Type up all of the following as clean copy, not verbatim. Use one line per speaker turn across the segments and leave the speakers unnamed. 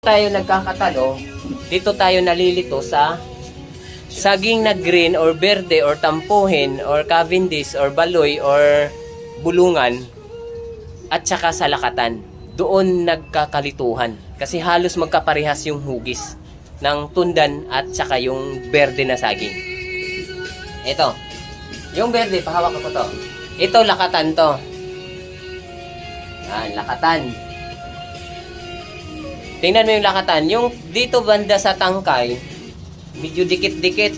Tayo nagkakatalo, dito tayo nalilito sa saging na green or berde or tampuhin or Cavendish or baloy or bulungan at saka sa lakatan. Doon nagkakalituhan kasi halos magkaparehas yung hugis ng tundan at saka yung berde na saging. Ito, yung berde, pahawak ko to. Ito, lakatan to. Yan, lakatan. Tingnan mo yung lakatan. Yung dito banda sa tangkay, medyo dikit-dikit.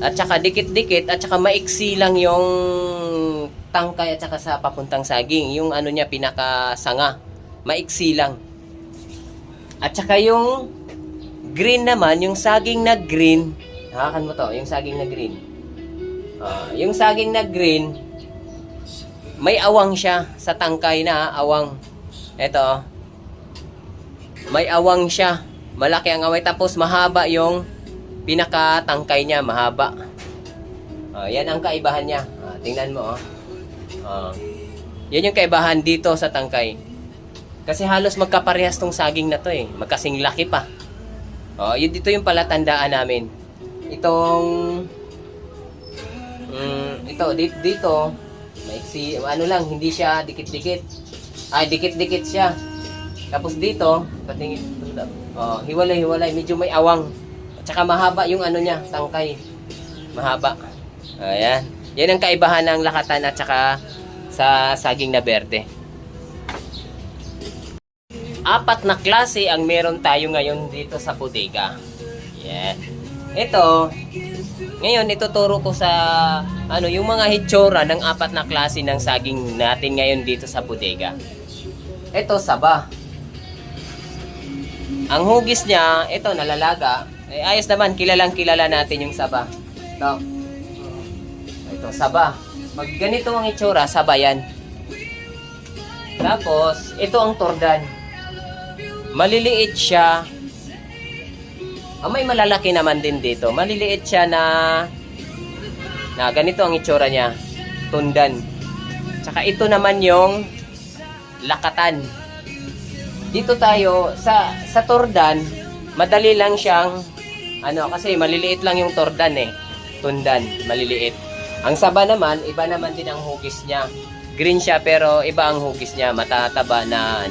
At saka dikit-dikit at saka maiksi lang yung tangkay at saka sa papuntang saging. Yung ano niya, pinakasanga. Maiksi lang. At saka yung green naman, yung saging na green. Hawakan mo to, yung saging na green. Yung saging na green, may awang siya sa tangkay na awang. Ito, may awang siya. Malaki ang away. Tapos mahaba yung pinakatangkay niya. Mahaba. Yan ang kaibahan niya. Tingnan mo. Yan yung kaibahan dito sa tangkay. Kasi halos magkaparehas tong saging na to eh. Magkasing laki pa. Yun dito yung palatandaan namin. Ito dito maiksi, ano lang, hindi siya dikit-dikit. Ay, dikit-dikit siya. Tapos dito, patingin, hiwalay-hiwalay, medyo may awang. At saka mahaba yung ano niya, tangkay. Mahaba. Ayan. Yan ang kaibahan ng lakatan at saka sa saging na berde. 4 na klase ang meron tayo ngayon dito sa bodega. Yan. Ito, ngayon ituturo ko sa yung mga hitsura ng 4 na klase ng saging natin ngayon dito sa bodega. Ito, saba. Ang hugis niya, ito, nalalaga. Ayos naman, kilalang-kilala natin yung saba. Ito, saba. Pag ganito ang itsura, saba yan. Tapos, ito ang tordan. Maliliit siya. May malalaki naman din dito. Maliliit siya na ganito ang itsura niya. Tundan. Tsaka ito naman yung lakatan. Dito tayo sa tordan, madali lang siyang kasi maliliit lang yung tordan eh. Tundan, maliliit. Ang saba naman, iba naman din ang hugis niya. Green siya pero iba ang hugis niya, matataba na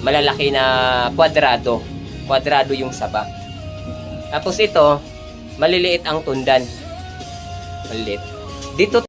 malalaki na kwadrado. Kwadrado yung saba. Tapos ito, maliliit ang tundan. Maliliit. Dito